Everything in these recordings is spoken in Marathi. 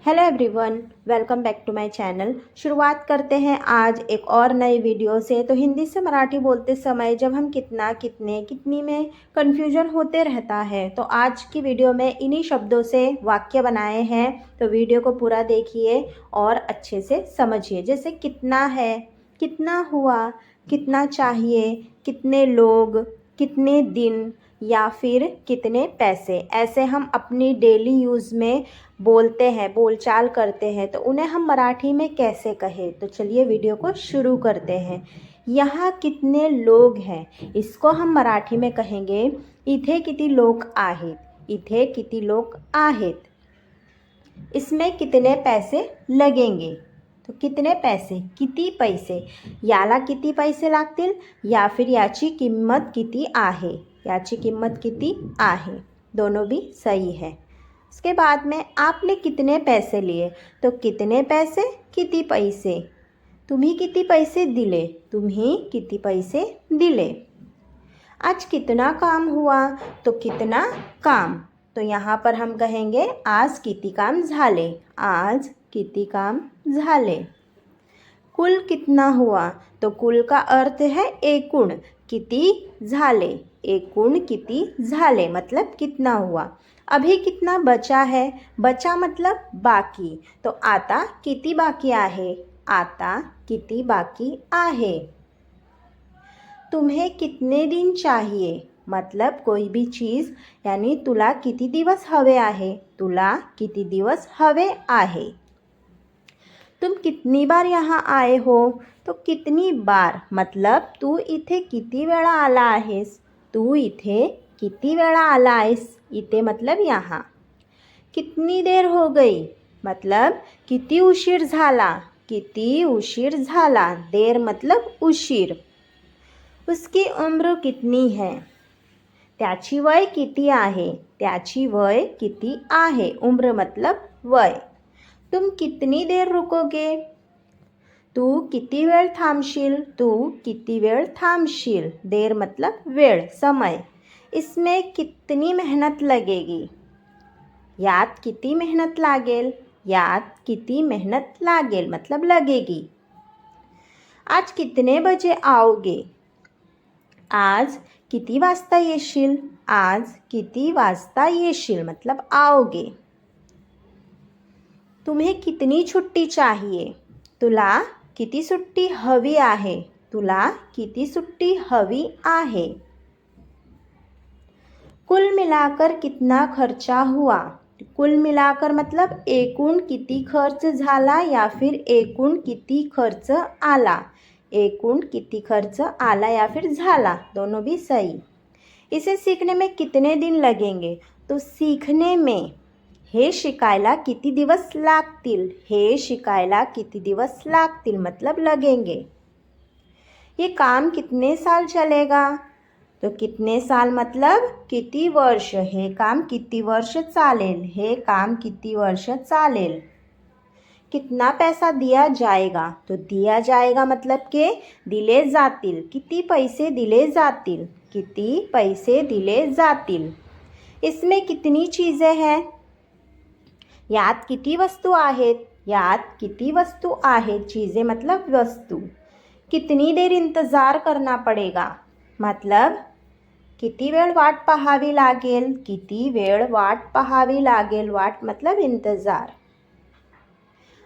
Hello everyone, welcome back to my channel. शुरुआत करते हैं आज एक और नए वीडियो से। तो हिंदी से मराठी बोलते समय जब हम कितना, कितने, कितनी में कन्फ्यूजन होते रहता है, तो आज की वीडियो में इन्हीं शब्दों से वाक्य बनाए हैं। तो वीडियो को पूरा देखिए और अच्छे से समझिए। जैसे कितना है, कितना हुआ, कितना चाहिए, कितने लोग, कितने दिन या फिर कितने पैसे। ऐसे हम अपनी डेली यूज़ में बोलते हैं, बोलचाल करते हैं, तो उन्हें हम मराठी में कैसे कहें। तो चलिए वीडियो को शुरू करते हैं। यहाँ कितने लोग हैं, इसको हम मराठी में कहेंगे इथे किती लोक आहेत। इथे किती लोक आहेत। इसमें कितने पैसे लगेंगे, तो कितने पैसे, किती पैसे, याला किती पैसे लागतील या फिर याची किंमत किती आहे, याची किंमत किती आहे। दोनों भी सही है। उसके बाद में आपने कितने पैसे लिए, तो कितने पैसे, किती पैसे। तुम्ही किती पैसे दिले, तुम्ही किती पैसे दिले। आज कितना काम हुआ, तो कितना काम। तो यहाँ पर हम कहेंगे आज किती काम झाले, आज किती काम झाले। कुल कितना हुआ, तो कुल का अर्थ है एकूण, किती झाले, एकूण किती झाले मतलब कितना हुआ। अभी कितना बचा है, बचा मतलब बाकी, तो आता किती बाकी आहे, आता किती बाकी आहे। तुम्हें कितने दिन चाहिए, मतलब कोई भी चीज़, यानी तुला किती दिवस हवे आहे, तुला किती दिवस हवे आहे। तुम कितनी बार यहाँ आए हो, तो कितनी बार मतलब तू इथे किती वेळा आला आहेस, तू इथे किती वेळा आला आहेस। इथे मतलब यहाँ। कितनी देर हो गई, मतलब किती उशीर झाला, किती उशीर झाला। देर मतलब उशीर। उसकी उम्र कितनी है, त्याची वय किती आहे, त्याची वय किती आहे। उम्र मतलब वय। तुम कितनी देर रुकोगे, तू किती वेळ थांबशील, तू किती वेळ थांबशील। देर मतलब वेळ, समय। इसमें कितनी मेहनत लगेगी, यात किती मेहनत लागेल, यात किती मेहनत लागेल मतलब लगेगी। आज कितने बजे आओगे, आज किती वाजता येशील, आज किती वाजता येशील मतलब आओगे। तुम्हें कितनी छुट्टी चाहिए, तुला किती सुट्टी हवी आहे, तुला किती सुट्टी हवी आहे। कुल मिलाकर कितना खर्चा हुआ, कुल मिलाकर मतलब एकूण किती खर्च झाला या फिर एकूण किती खर्च आला। एकूण किती खर्च आला या फिर झाला, दोनों भी सही। इसे सीखने में कितने दिन लगेंगे, तो सीखने में, हे शिकायला किती दिवस लागतील, हे शिकायला किती दिवस लागतील मतलब लगेंगे। ये काम कितने साल चलेगा, तो कितने साल मतलब किती वर्ष, हे काम किती वर्ष चालेल, हे काम किती वर्ष चालेल। कितना पैसा दिया जाएगा, तो दिया जाएगा मतलब के दिले जातील, किती पैसे दिले जातील, किती पैसे दिले जातील। इसमें कितनी चीज़ें हैं, यात किती वस्तू आहेत, यात किती वस्तू आहेत। चीज़ें मतलब वस्तू। कितनी देर इंतज़ार करना पड़ेगा, मतलब किती वेळ वाट पाहावी लागेल, किती वेळ वाट पाहावी लागेल। वाट मतलब इंतज़ार।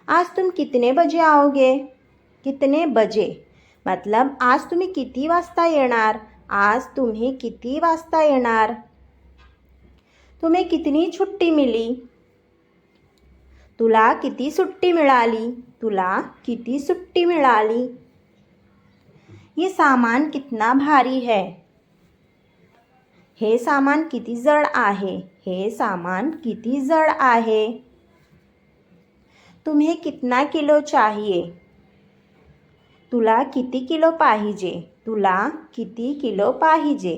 आज तुम कितने बजे आओगे, कितने बजे मतलब आज तुम्ही किती वाजता येणार, आज तुम्ही किती वाजता येणार। तुम्हें कितनी छुट्टी मिली, तुला किती सुट्टी मिळाली, तुला किती सुट्टी मिळाली। ये सामान कितना भारी है, हे सामान किती जड आहे, हे सामान किती जड आहे। तुम्हें कितना किलो चाहिए, तुला किती किलो पाहिजे, तुला किती किलो पाहिजे।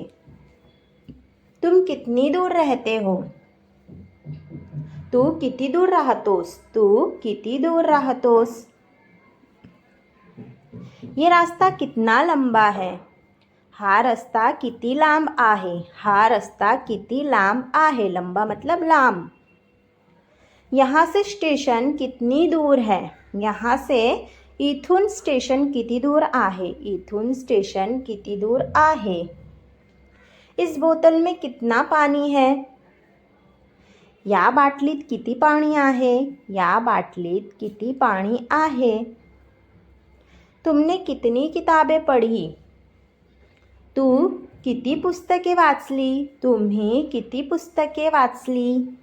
तुम कितनी दूर रहते हो, तू किती दूर राहतोस, तू किती दूर राहतोस। ये रास्ता कितना लंबा है, हा रस्ता किती लांब आहे, हा रस्ता किती लांब आहे। लंबा मतलब लांब। यहाँ से स्टेशन कितनी दूर है? यहाँ से इथून स्टेशन किती दूर आहे? इथून स्टेशन किती दूर आहे? इस बोतल में कितना पानी है? या बाटलीत किती पाणी आहे? या बाटलीत किती पाणी आहे? तुमने कितनी किताबें पढ़ी? तू किती पुस्तके वाचली? तुम्ही किती पुस्तके वाचली?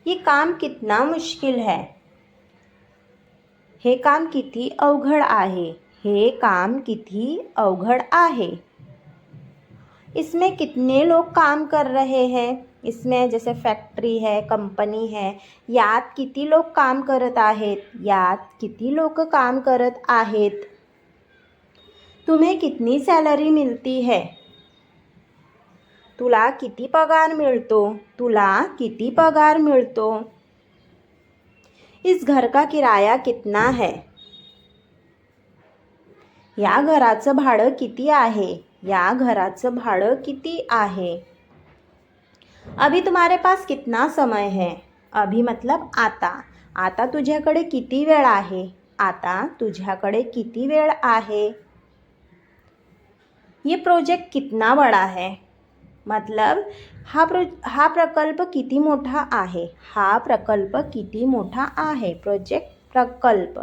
ये काम कितना मुश्किल है? हे काम किती अवघड आहे? हे काम किती अवघड आहे? इसमें कितने लोग काम कर रहे हैं? इसमें जैसे फॅक्टरी है, कंपनी है, यात किती लोक काम करत आहेत? यात किती लोक काम करत आहेत? तुम्हें कितनी सैलरी मिलती है? तुला किती पगार मिळतो? तुला किती पगार मिळतो? इस घर का किराया कितना है? या घराचं भाडं किती आहे? या घराचं भाडं किती आहे? अभी तुम्हारे पास कितना समय है? अभी मतलब आता. आता तुझ्याकडे किती वेळ आहे? आता तुझ्याकडे किती वेळ आहे? ये प्रोजेक्ट कितना बड़ा है? मतलब हा प्रकल्प किती मोठा आहे? हा प्रकल्प किती मोठा आहे? प्रोजेक्ट प्रकल्प.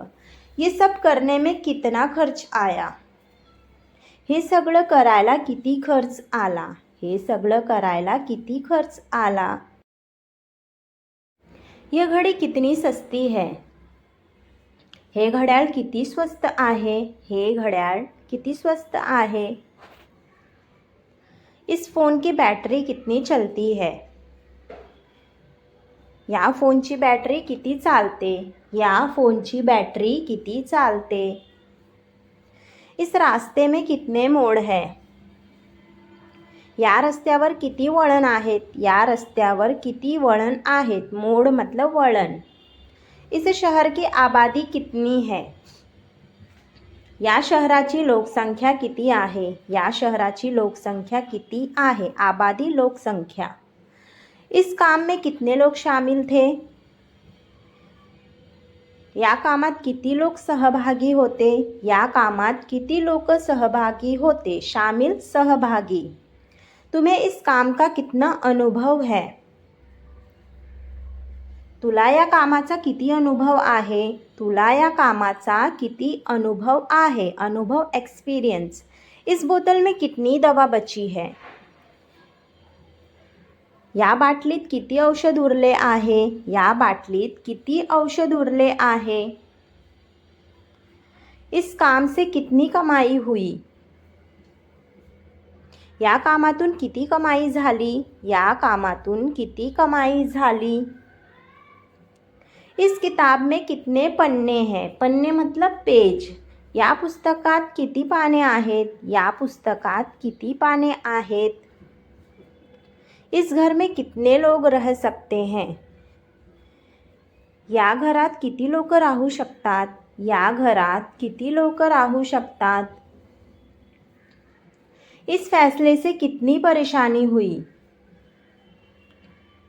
ये सब करने में कितना खर्च आया? हे सगळं करायला किती खर्च आला? हे सगळं करायला किती खर्च आला? ये घड़ी कितनी सस्ती है? हे घड्याळ किती स्वस्त आहे? हे घड्याळ किती स्वस्त आहे? इस फ़ोन की बैटरी कितनी चलती है? या फ़ोनची बॅटरी किती चालते? या फ़ोनची बॅटरी किती चालते? इस रास्ते में कितने मोड़ है? या रस्त्यावर किती वळण आहेत? या रस्त्यावर किती वळण आहेत? मोड़ मतलब वळण. इस शहर की आबादी कितनी है? या शहराची लोकसंख्या किती आहे? या शहराची लोकसंख्या किती आहे? आबादी लोकसंख्या. इस काम में कितने लोग शामिल थे? या कामात किती लोक सहभागी होते? या कामात किती लोक सहभागी होते? शामिल सहभागी. तुम्हें इस काम का कितना अनुभव है? तुला या कामाचा किती अनुभव आहे? तुला या कामाचा किती अनुभव आहे? अनुभव एक्सपीरियंस. इस बोतल में कितनी दवा बची है? या बाटलीत किती औषध उरले आहे? या बाटलीत किती औषध उरले आहे? इस काम से कितनी कमाई हुई? या कामातून किती कमाई झाली? या कामातून किती कमाई झाली? इस किताब में कितने पन्ने हैं? पन्ने मतलब पेज. या पुस्तकात किती पाने आहेत? या पुस्तकात किती पाने आहेत? इस घर में कितने लोग रह सकते हैं? या घरात किती लोक राहू शकतात? या घरात किती लोक राहू शकतात? इस फैसले से कितनी परेशानी हुई?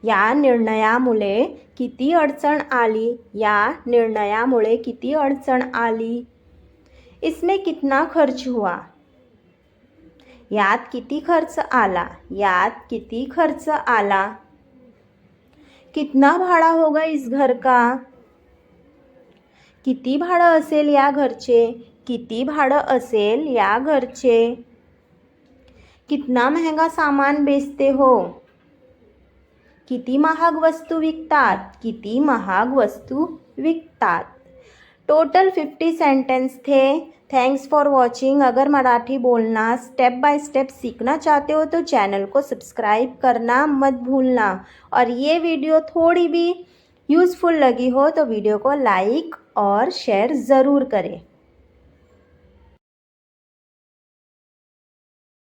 या निर्णयामुळे किती अडचण आली? या निर्णयामुळे किती अडचण आली? इसमें कितना खर्च हुआ? यात किती खर्च आला? यात किती खर्च आला? कितना भाड़ा होगा इस घर का? किती भाडं असेल या घरचे? किती भाडं असेल या घरचे? कितना महंगा सामान बेचते हो? किती महाग वस्तू विकतात? किती महाग वस्तू विकतात? टोटल 50 सेंटेंस थे. Thanks for watching. अगर मराठी बोलना स्टेप बाय स्टेप सीखना चाहते हो तो चैनल को सब्सक्राइब करना मत भूलना. और ये वीडियो थोड़ी भी यूज़फुल लगी हो तो वीडियो को लाइक और शेयर ज़रूर करें.